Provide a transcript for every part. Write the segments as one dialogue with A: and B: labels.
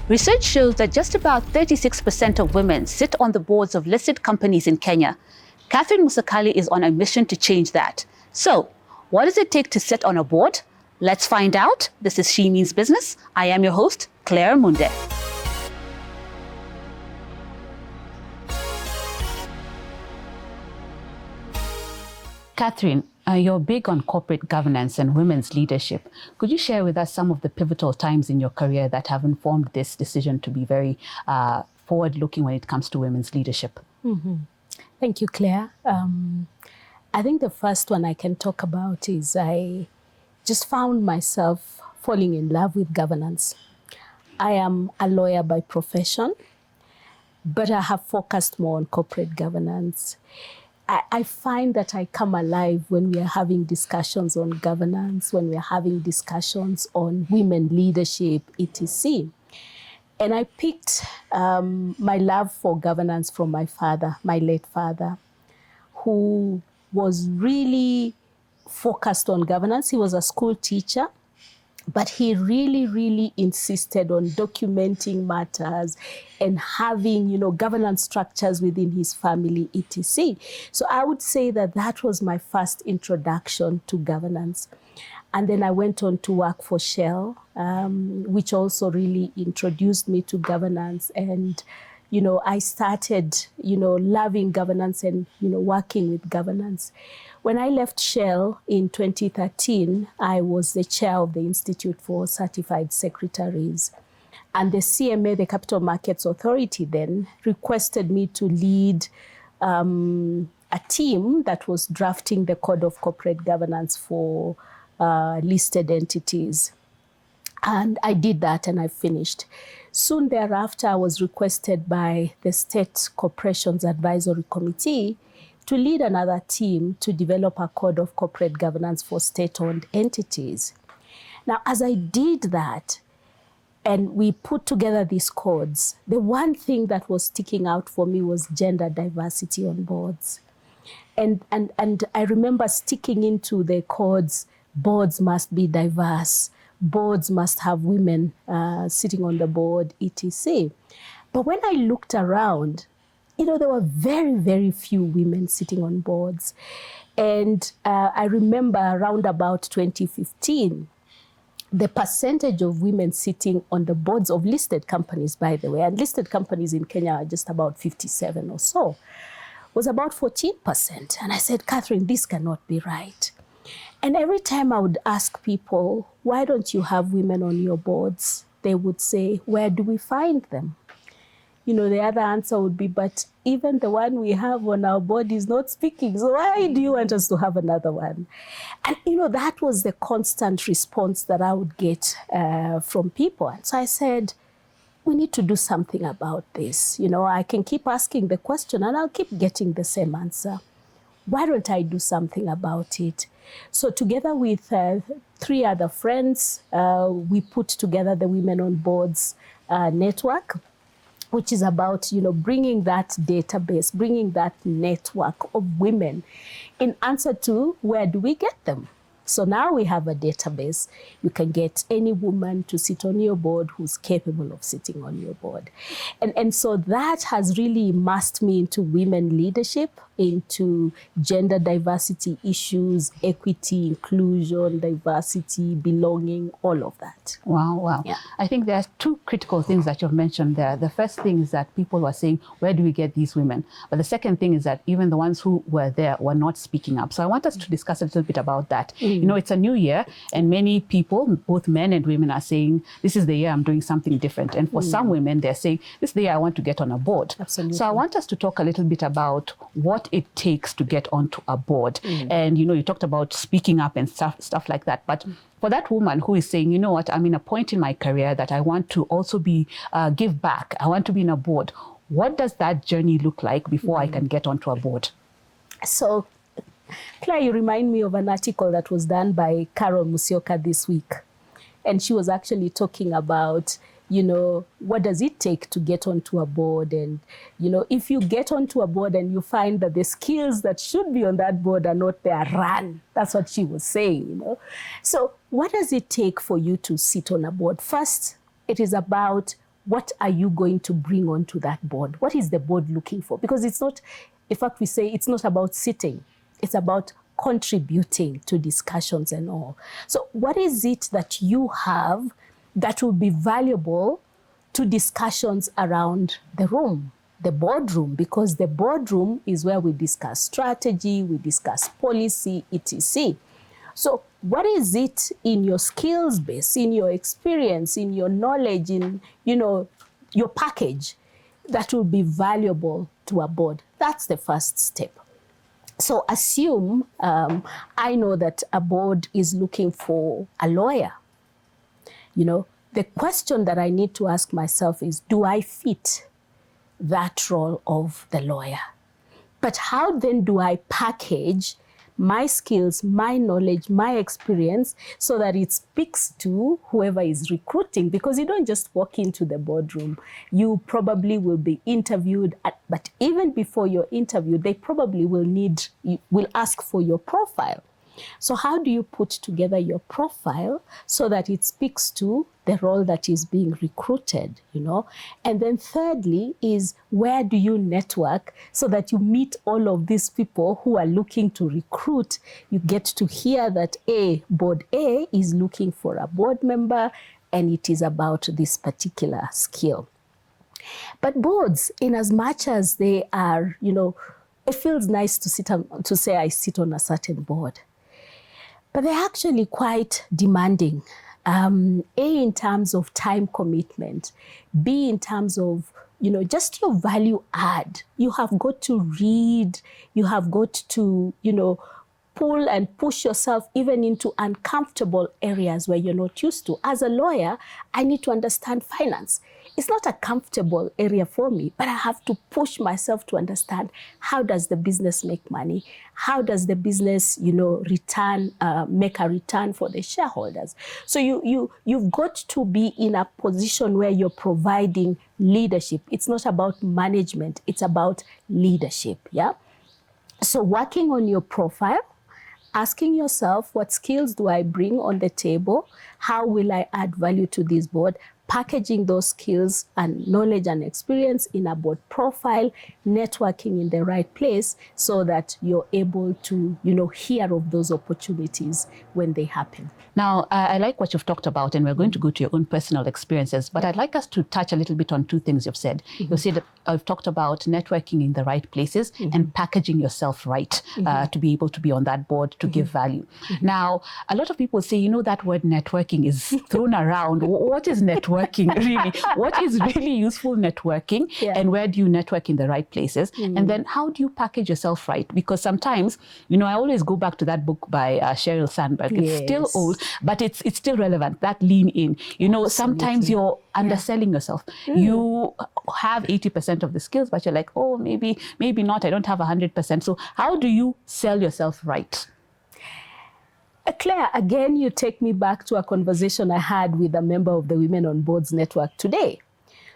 A: Research shows that just about 36% of women sit on the boards of listed companies in Kenya. Catherine Musakali is on a mission to change that. So, what does it take to sit on a board? Let's find out. This is She Means Business. I am your host, Claire Munde. Catherine, you're big on corporate governance and women's leadership. Could you share with us some of the pivotal times in your career that have informed this decision to be very forward-looking when it comes to women's leadership?
B: Mm-hmm. Thank you, Claire. I think the first one I can talk about is I just found myself falling in love with governance. I am a lawyer by profession, but I have focused more on corporate governance. I find that I come alive when we are having discussions on governance, when we are having discussions on women leadership, etc. And I picked my love for governance from my father, my late father, who was really focused on governance. He was a school teacher, but he really insisted on documenting matters and having, governance structures within his family, etc. So I would say that that was my first introduction to governance. And then I went on to work for Shell, which also really introduced me to governance. And, I started, loving governance and, working with governance. When I left Shell in 2013, I was the chair of the Institute for Certified Secretaries. And the CMA, the Capital Markets Authority, then requested me to lead a team that was drafting the Code of Corporate Governance for listed entities. And I did that and I finished. Soon thereafter, I was requested by the State Corporations Advisory Committee to lead another team to develop a code of corporate governance for state-owned entities. Now, as I did that, and we put together these codes, the one thing that was sticking out for me was gender diversity on boards. And I remember sticking into the codes, boards must be diverse, boards must have women sitting on the board, etc. But when I looked around, there were very few women sitting on boards. And I remember around about 2015, the percentage of women sitting on the boards of listed companies, by the way, and listed companies in Kenya are just about 57 or so, was about 14%. And I said, Catherine, this cannot be right. And every time I would ask people, why don't you have women on your boards? They would say, where do we find them? The other answer would be, but even the one we have on our board is not speaking. So why do you want us to have another one? And, that was the constant response that I would get from people. And so I said, we need to do something about this. I can keep asking the question and I'll keep getting the same answer. Why don't I do something about it? So together with 3 other friends, we put together the Women on Boards network, which is about, bringing that database, bringing that network of women in answer to where do we get them? So now we have a database. You can get any woman to sit on your board who's capable of sitting on your board. And so that has really immersed me into women leadership, into gender diversity issues, equity, inclusion, diversity, belonging, all of that.
A: Wow.
B: Yeah.
A: I think there are 2 critical things that you've mentioned there. The first thing is that people were saying, where do we get these women? But the second thing is that even the ones who were there were not speaking up. So I want us to discuss a little bit about that. It's a new year and many people, both men and women, are saying, this is the year I'm doing something different. And for some women, they're saying, this is the year I want to get on a board.
B: Absolutely.
A: So I want us to talk a little bit about what it takes to get onto a board. And, you talked about speaking up and stuff like that. But for that woman who is saying, what, I'm in a point in my career that I want to also give back. I want to be in a board. What does that journey look like before I can get onto a board?
B: So, Claire, you remind me of an article that was done by Catherine Musakali this week. And she was actually talking about, what does it take to get onto a board? And, if you get onto a board and you find that the skills that should be on that board are not there, run. That's what she was saying, So what does it take for you to sit on a board? First, it is about what are you going to bring onto that board? What is the board looking for? Because it's not, in fact, we say it's not about sitting. It's about contributing to discussions and all. So what is it that you have that will be valuable to discussions around the room, the boardroom? Because the boardroom is where we discuss strategy, we discuss policy, etc. So what is it in your skills base, in your experience, in your knowledge, in, your package that will be valuable to a board? That's the first step. So assume I know that a board is looking for a lawyer. The question that I need to ask myself is, do I fit that role of the lawyer? But how then do I package my skills, my knowledge, my experience, so that it speaks to whoever is recruiting? Because you don't just walk into the boardroom. You probably will be interviewed, but even before you're interviewed, they probably will ask for your profile. So how do you put together your profile so that it speaks to the role that is being recruited, And then thirdly is, where do you network so that you meet all of these people who are looking to recruit? You get to hear that board A is looking for a board member and it is about this particular skill. But boards, in as much as they are, it feels nice to say I sit on a certain board. But they're actually quite demanding. In terms of time commitment, B, in terms of, just your value add. You have got to read, you have got to, pull and push yourself even into uncomfortable areas where you're not used to. As a lawyer, I need to understand finance. It's not a comfortable area for me, but I have to push myself to understand, how does the business make money? How does the business, make a return for the shareholders? So you've got to be in a position where you're providing leadership. It's not about management, it's about leadership, yeah? So working on your profile, asking yourself, what skills do I bring on the table? How will I add value to this board? Packaging those skills and knowledge and experience in a board profile, networking in the right place so that you're able to, hear of those opportunities when they happen.
A: Now, I like what you've talked about, and we're going to go to your own personal experiences, but I'd like us to touch a little bit on two things you've said. You've said, I've talked about networking in the right places and packaging yourself right to be able to be on that board to give value. Now, a lot of people say, that word networking is thrown around. What is networking really? What is really useful networking? And where do you network in the right places? And then how do you package yourself right? Because sometimes, I always go back to that book by Sheryl Sandberg. It's still old, but it's still relevant, that lean in. Sometimes you're underselling yourself. You have 80% of the skills, but you're like, oh, maybe not, I don't have 100%. So how do you sell yourself right?
B: Claire, again, you take me back to a conversation I had with a member of the Women on Boards Network today.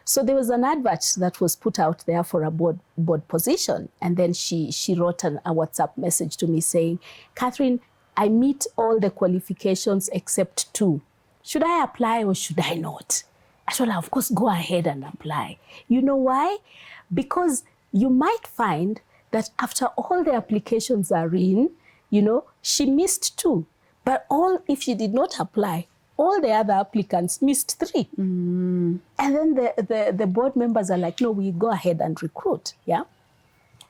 B: So there was an advert that was put out there for a board position. And then she wrote a WhatsApp message to me saying, Catherine, I meet all the qualifications except 2. Should I apply or should I not? I said, of course, go ahead and apply. You know why? Because you might find that after all the applications are in, she missed 2. But if she did not apply, all the other applicants missed 3. And then the board members are like, no, we go ahead and recruit, yeah?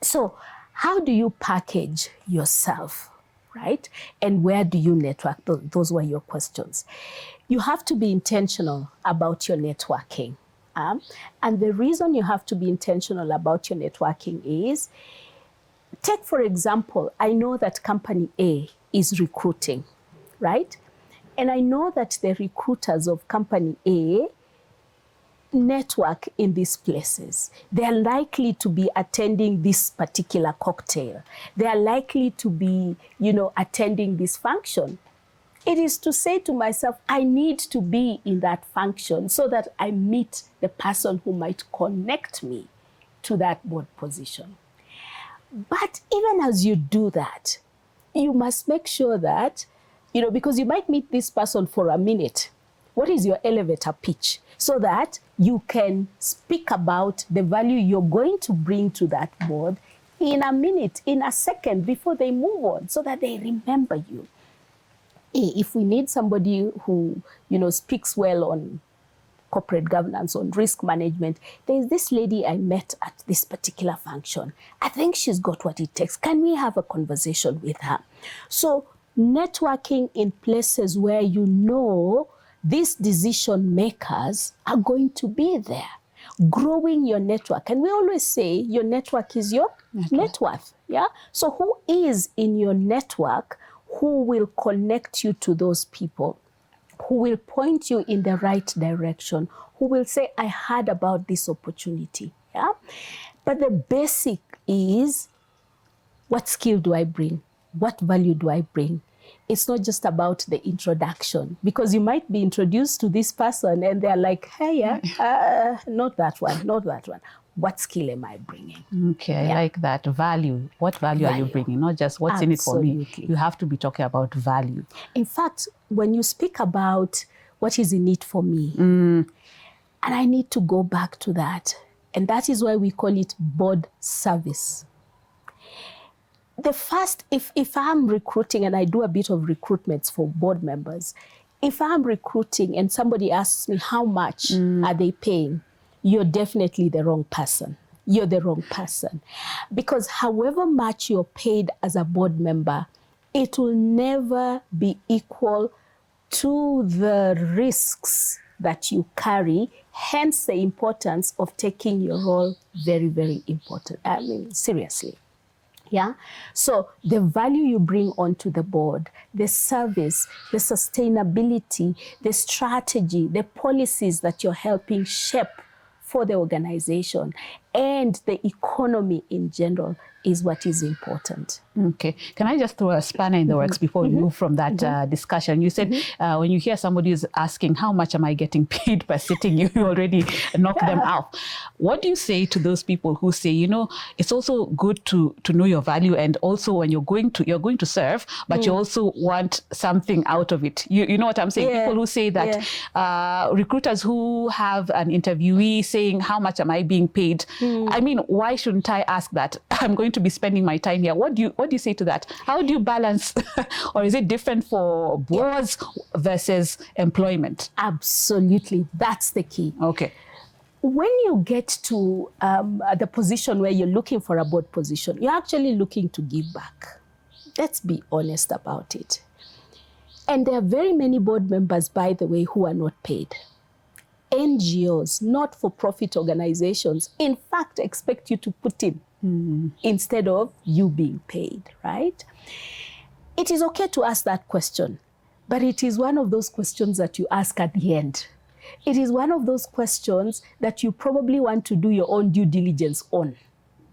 B: So how do you package yourself, right? And where do you network? Those were your questions. You have to be intentional about your networking. And the reason you have to be intentional about your networking is, take, for example, I know that company A is recruiting, right? And I know that the recruiters of company A network in these places. They are likely to be attending this particular cocktail. They are likely to be, attending this function. It is to say to myself, I need to be in that function so that I meet the person who might connect me to that board position. But even as you do that, you must make sure that, because you might meet this person for a minute, What is your elevator pitch? So that you can speak about the value you're going to bring to that board in a minute, in a second, before they move on, so that they remember you. If we need somebody who, speaks well on corporate governance, on risk management, there's this lady I met at this particular function. I think she's got what it takes. Can we have a conversation with her? So networking in places where these decision makers are going to be there. Growing your network. And we always say your network is your net worth. Yeah? So who is in your network who will connect you to those people, who will point you in the right direction, who will say, I heard about this opportunity. Yeah? But the basic is, what skill do I bring? What value do I bring? It's not just about the introduction, because you might be introduced to this person and they're like, hey, not that one, not that one. What skill am I bringing?
A: Okay, I like that. Value. What value are you bringing? Not just what's in it for me. You have to be talking about value.
B: In fact, when you speak about what is in it for me, and I need to go back to that, and that is why we call it board service. The first, if I'm recruiting, and I do a bit of recruitments for board members, if I'm recruiting and somebody asks me how much are they paying, you're definitely the wrong person. You're the wrong person. Because however much you're paid as a board member, it will never be equal to the risks that you carry, hence the importance of taking your role very, very important. Seriously. Yeah. So the value you on onto the board, the service, the sustainability, the strategy, the policies that you're helping shape for the organization, and the economy in general is what is important.
A: Okay. Can I just throw a spanner in the works before we move from that discussion? You said when you hear somebody is asking, how much am I getting paid per sitting, you already knock them out. What do you say to those people who say, it's also good to know your value, and also when you're going to serve, but you also want something out of it. You know what I'm saying? People who say that, recruiters who have an interviewee saying, how much am I being paid? I mean, why shouldn't I ask that? I'm going to be spending my time here. What do you say to that? How do you balance, or is it different for boards versus employment?
B: Absolutely, that's the key.
A: Okay.
B: When you get to the position where you're looking for a board position, you're actually looking to give back. Let's be honest about it. And there are very many board members, by the way, who are not paid. NGOs, not-for-profit organizations, in fact, expect you to put in instead of you being paid, right? It is okay to ask that question, but it is one of those questions that you ask at the end. It is one of those questions that you probably want to do your own due diligence on,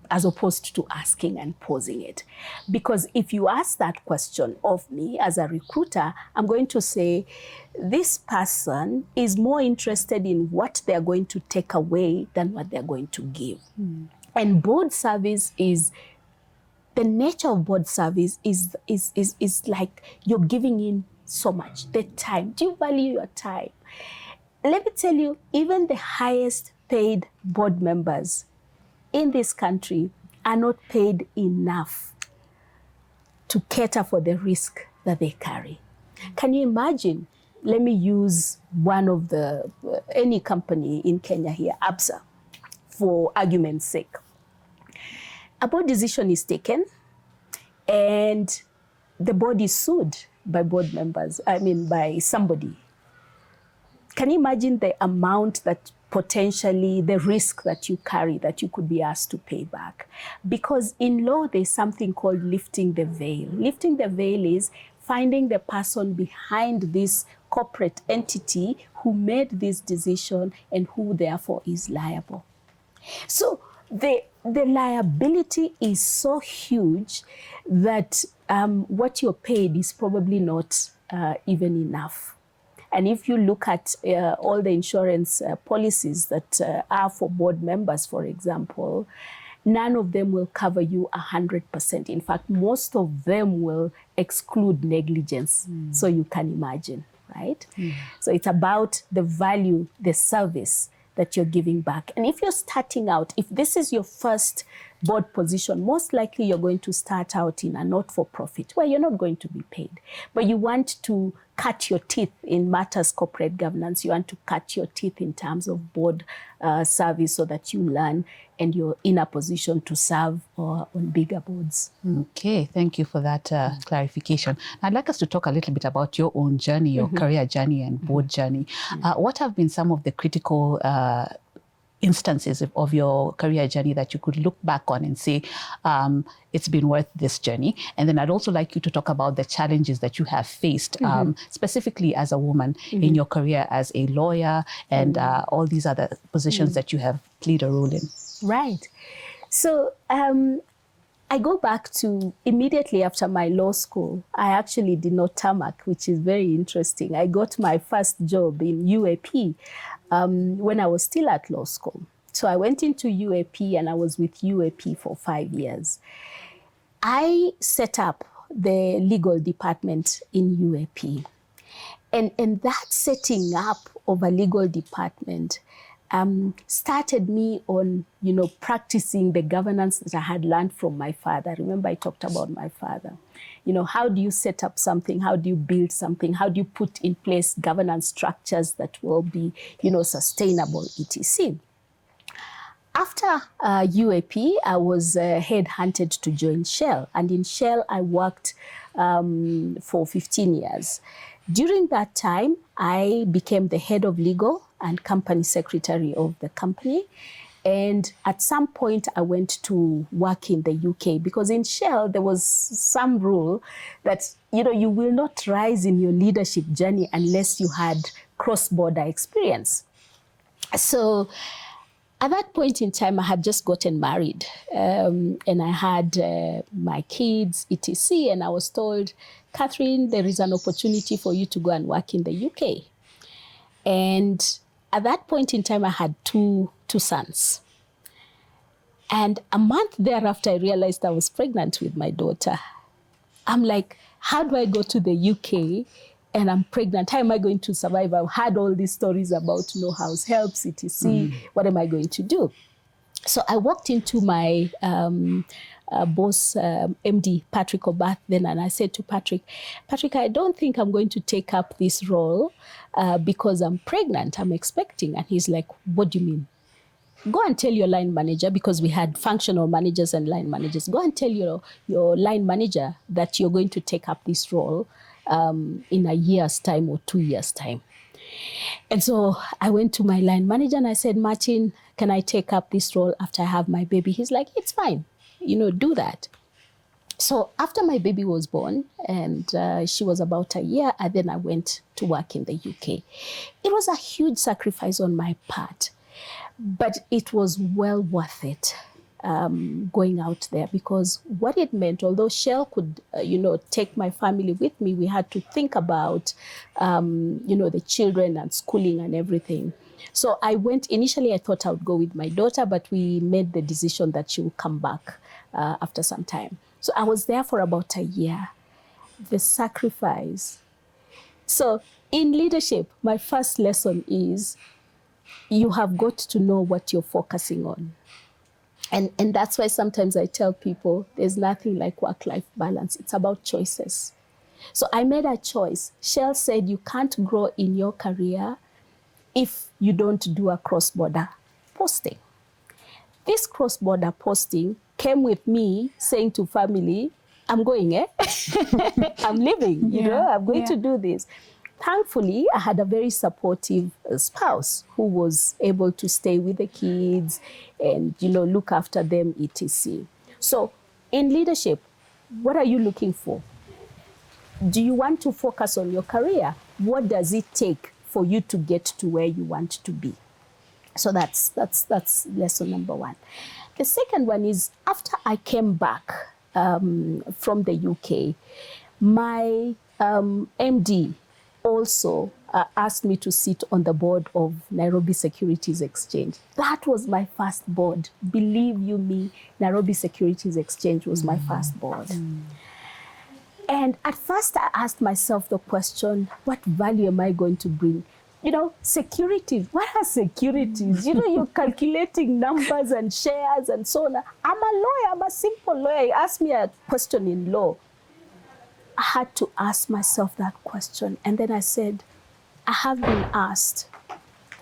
B: as opposed to asking and posing it. Because if you ask that question of me as a recruiter, I'm going to say, this person is more interested in what they're going to take away than what they're going to give. And board service is, the nature of board service is like you're giving in so much. The time. Do you value your time? Let me tell you, even the highest paid board members in this country are not paid enough to cater for the risk that they carry. Can you imagine? Let me use one of any company in Kenya here, ABSA, for argument's sake. A board decision is taken and the board is sued by board members, by somebody. Can you imagine the amount that potentially, the risk that you carry, that you could be asked to pay back? Because in law, there's something called lifting the veil. Lifting the veil is finding the person behind this corporate entity who made this decision and who therefore is liable. So the liability is so huge that what you're paid is probably not even enough. And if you look at all the insurance policies that are for board members, for example, none of them will cover you 100%. In fact, most of them will exclude negligence. So you can imagine. right? So it's about the value, the service that you're giving back. And if you're starting out, if this is your first board position, most likely you're going to start out in a not-for-profit where you're not going to be paid. But you want to cut your teeth in matters corporate governance. You want to cut your teeth in terms of board service so that you learn and you're in a position to serve on bigger boards.
A: Okay, thank you for that clarification. I'd like us to talk a little bit about your own journey, your career journey and board journey. What have been some of the critical instances of your career journey that you could look back on and say, it's been worth this journey? And then I'd also like you to talk about the challenges that you have faced, specifically as a woman in your career as a lawyer and all these other positions that you have played a role in.
B: Right. So I go back to immediately after my law school. I actually did not tarmac, which is very interesting. I got my first job in UAP when I was still at law school. So I went into UAP and I was with UAP for 5 years. I set up the legal department in UAP. And that setting up of a legal department started me on, practicing the governance that I had learned from my father. Remember, I talked about my father. How do you set up something? How do you build something? How do you put in place governance structures that will be, sustainable, etc. After UAP, I was headhunted to join Shell. And in Shell, I worked for 15 years. During that time, I became the head of legal and company secretary of the company. And at some point, I went to work in the UK because in Shell, there was some rule that, you will not rise in your leadership journey unless you had cross-border experience. So at that point in time, I had just gotten married and I had my kids, etc. And I was told, Catherine, there is an opportunity for you to go and work in the UK. And at that point in time, I had two sons. And a month thereafter, I realized I was pregnant with my daughter. I'm like, how do I go to the UK and I'm pregnant? How am I going to survive? I've had all these stories about house helps, etc. What am I going to do? So I walked into my boss, MD, Patrick Obath, then, and I said to Patrick, I don't think I'm going to take up this role because I'm pregnant, I'm expecting. And he's like, what do you mean? Go and tell your line manager, because we had functional managers and line managers. Go and tell your line manager that you're going to take up this role in a year's time or 2 years' time. And so I went to my line manager and I said, Martin, can I take up this role after I have my baby? He's like, it's fine, do that. So after my baby was born and she was about a year, and then I went to work in the UK. It was a huge sacrifice on my part, but it was well worth it. Going out there, because what it meant, although Shell could, take my family with me, we had to think about, the children and schooling and everything. So I went, initially I thought I would go with my daughter, but we made the decision that she would come back after some time. So I was there for about a year. The sacrifice. So in leadership, my first lesson is you have got to know what you're focusing on. And that's why sometimes I tell people there's nothing like work-life balance. It's about choices. So I made a choice. Shell said you can't grow in your career if you don't do a cross-border posting. This cross-border posting came with me saying to family, I'm going, I'm leaving, I'm going to do this. Thankfully, I had a very supportive spouse who was able to stay with the kids and, look after them, etc. So in leadership, what are you looking for? Do you want to focus on your career? What does it take for you to get to where you want to be? So that's lesson number one. The second one is after I came back from the UK, my MD also asked me to sit on the board of Nairobi Securities Exchange. That was my first board. Believe you me, Nairobi Securities Exchange was my first board. And at first I asked myself the question, what value am I going to bring? You know, securities. What are securities? You know, you're calculating numbers and shares and so on. I'm a lawyer. I'm a simple lawyer. You ask me a question in law. I had to ask myself that question. And then I said, I have been asked,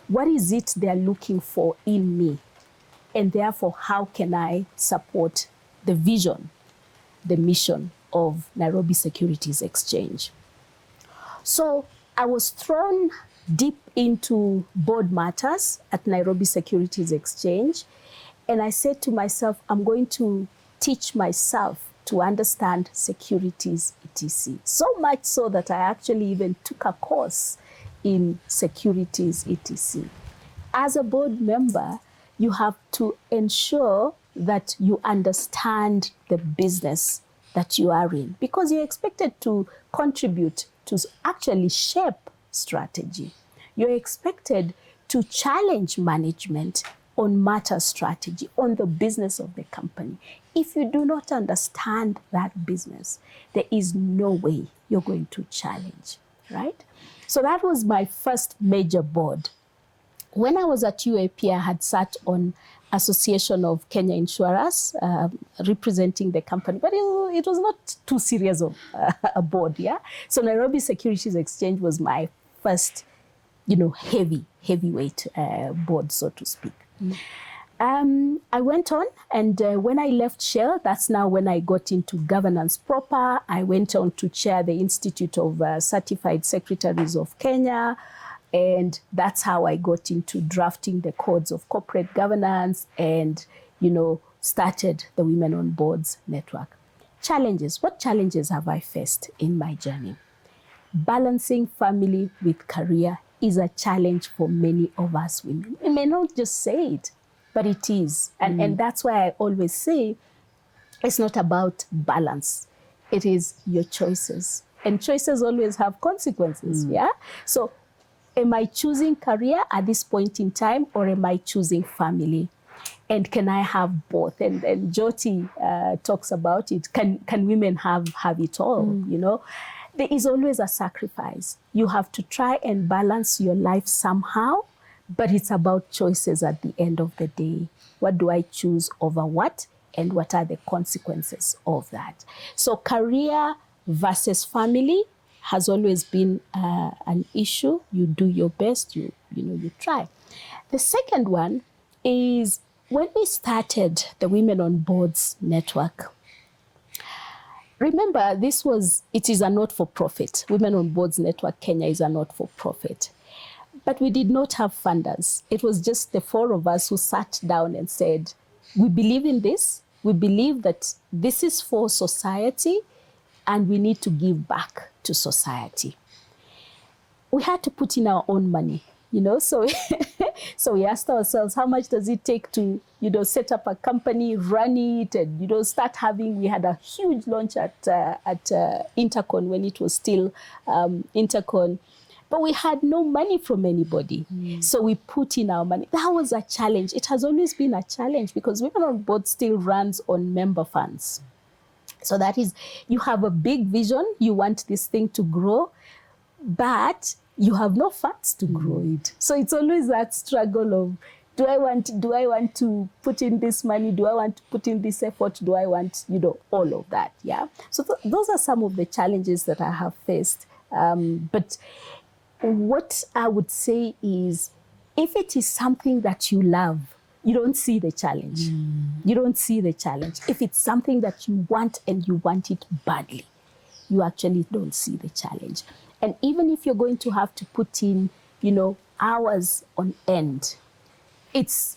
B: what is it they're looking for in me? And therefore, how can I support the vision, the mission of Nairobi Securities Exchange? So I was thrown deep into board matters at Nairobi Securities Exchange. And I said to myself, I'm going to teach myself to understand securities, etc. So much so that I actually even took a course in securities, etc. As a board member, you have to ensure that you understand the business that you are in, because you're expected to contribute to actually shape strategy. You're expected to challenge management on matter strategy, on the business of the company. If you do not understand that business, there is no way you're going to challenge, right? So that was my first major board. When I was at UAP, I had sat on Association of Kenya Insurers, representing the company, but it was not too serious of a board, yeah? So Nairobi Securities Exchange was my first, heavyweight board, so to speak. I went on, and when I left Shell, that's now when I got into governance proper. I went on to chair the Institute of Certified Secretaries of Kenya, and that's how I got into drafting the codes of corporate governance and, started the Women on Boards network. Challenges. What challenges have I faced in my journey? Balancing family with career is a challenge for many of us women. We may not just say it, but it is. And that's why I always say it's not about balance. It is your choices. And choices always have consequences, yeah? So am I choosing career at this point in time, or am I choosing family? And can I have both? And Jyoti talks about it. Can women have it all, There is always a sacrifice. You have to try and balance your life somehow, but it's about choices at the end of the day. What do I choose over what? And what are the consequences of that? So career versus family has always been an issue. You do your best, you try. The second one is when we started the Women on Boards network. Remember, it is a not-for-profit. Women on Boards Network Kenya is a not-for-profit. But we did not have funders. It was just the four of us who sat down and said, we believe in this. We believe that this is for society, and we need to give back to society. We had to put in our own money, so so we asked ourselves, how much does it take to, set up a company, run it, and, start having, we had a huge launch at Intercon when it was still Intercon, but we had no money from anybody. So we put in our money. That was a challenge. It has always been a challenge because Women on Board still runs on member funds. So that is, you have a big vision, you want this thing to grow, but you have no funds to grow it. So it's always that struggle of, do I want to put in this money? Do I want to put in this effort? Do I want, all of that, yeah? So those are some of the challenges that I have faced. But what I would say is, if it is something that you love, you don't see the challenge. You don't see the challenge. If it's something that you want and you want it badly, you actually don't see the challenge. And even if you're going to have to put in, hours on end, it's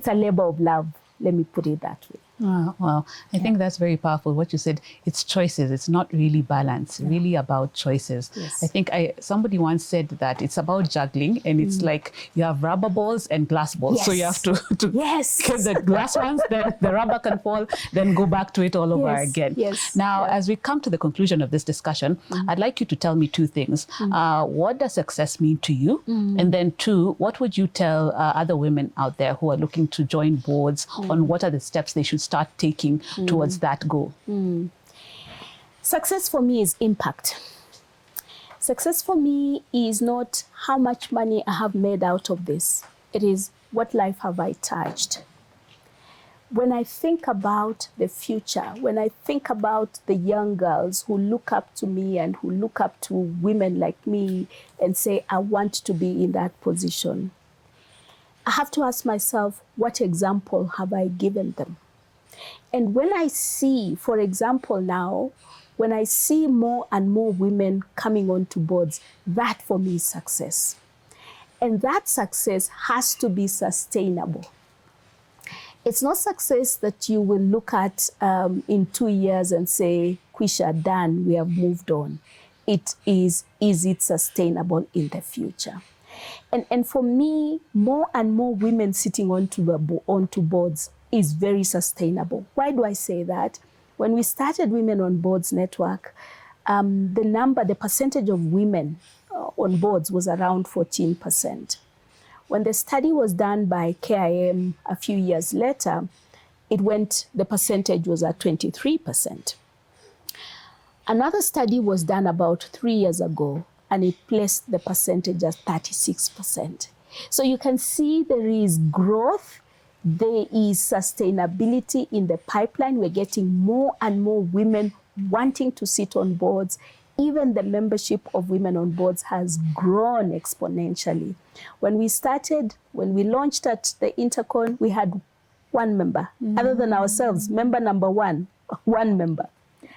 B: a labor of love. Let me put it that way.
A: Well, I think that's very powerful. What you said, it's choices. It's not really balance, really about choices.
B: Yes.
A: I think somebody once said that it's about juggling, and it's like you have rubber balls and glass balls.
B: Yes.
A: So you have to get the glass ones, then the rubber can fall, then go back to it all over again.
B: Yes.
A: Now, as we come to the conclusion of this discussion, I'd like you to tell me two things. What does success mean to you? And then two, what would you tell other women out there who are looking to join boards on what are the steps they should start taking towards that goal?
B: Success for me is impact. Success for me is not how much money I have made out of this. It is what life have I touched. When I think about the future, when I think about the young girls who look up to me and who look up to women like me and say, I want to be in that position, I have to ask myself, what example have I given them? And when I see, for example now, when I see more and more women coming onto boards, that for me is success. And that success has to be sustainable. It's not success that you will look at in 2 years and say, Kwisha, done, we have moved on. It is it sustainable in the future? And for me, more and more women sitting onto boards is very sustainable. Why do I say that? When we started Women on Boards Network, the percentage of women on boards was around 14%. When the study was done by KIM a few years later, the percentage was at 23%. Another study was done about 3 years ago, and it placed the percentage at 36%. So you can see there is growth, there is sustainability in the pipeline. We're getting more and more women wanting to sit on boards. Even the membership of Women on Boards has grown exponentially. When we launched at the Intercon, we had one member, other than ourselves, member number one member.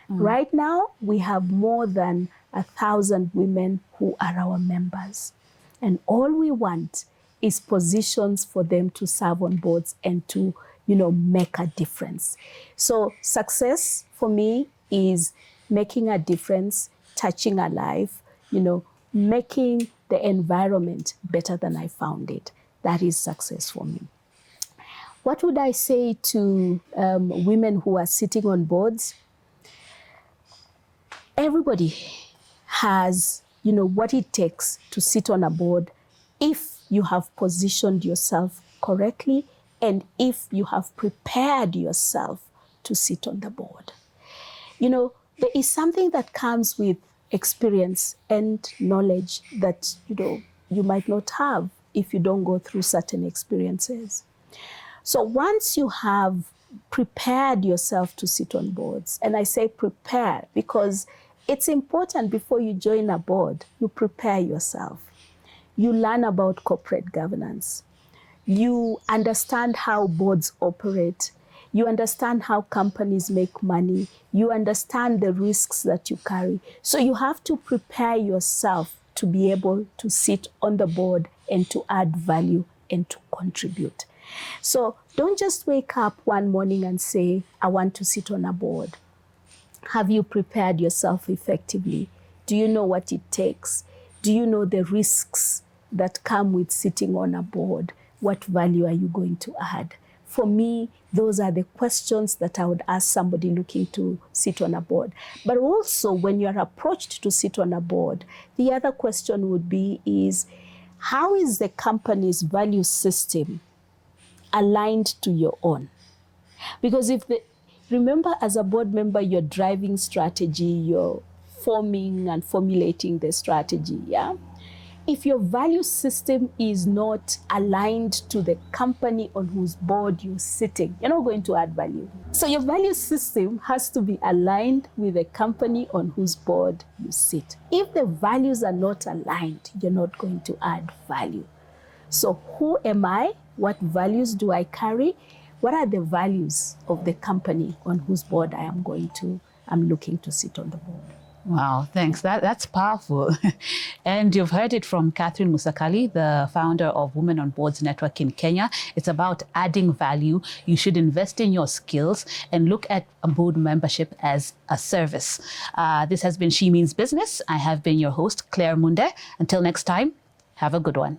B: Right now, we have more than 1,000 women who are our members. And all we want is positions for them to serve on boards and to, make a difference. So success for me is making a difference, touching a life, making the environment better than I found it. That is success for me. What would I say to women who are sitting on boards? Everybody has, what it takes to sit on a board if you have positioned yourself correctly and if you have prepared yourself to sit on the board. There is something that comes with experience and knowledge that, you might not have if you don't go through certain experiences. So once you have prepared yourself to sit on boards, and I say prepare because it's important before you join a board, you prepare yourself. You learn about corporate governance. You understand how boards operate. You understand how companies make money. You understand the risks that you carry. So you have to prepare yourself to be able to sit on the board and to add value and to contribute. So don't just wake up one morning and say, I want to sit on a board. Have you prepared yourself effectively? Do you know what it takes? Do you know the risks that come with sitting on a board? What value are you going to add? For me, those are the questions that I would ask somebody looking to sit on a board. But also, when you're approached to sit on a board, the other question would be how is the company's value system aligned to your own? Because remember, as a board member, you're driving strategy, you're forming and formulating the strategy, yeah? If your value system is not aligned to the company on whose board you're sitting, you're not going to add value. So your value system has to be aligned with the company on whose board you sit. If the values are not aligned, you're not going to add value. So who am I? What values do I carry? What are the values of the company on whose board I'm looking to sit on the board?
A: Wow, thanks. That's powerful. And you've heard it from Catherine Musakali, the founder of Women on Boards Network in Kenya. It's about adding value. You should invest in your skills and look at a board membership as a service. This has been She Means Business. I have been your host, Claire Munde. Until next time, have a good one.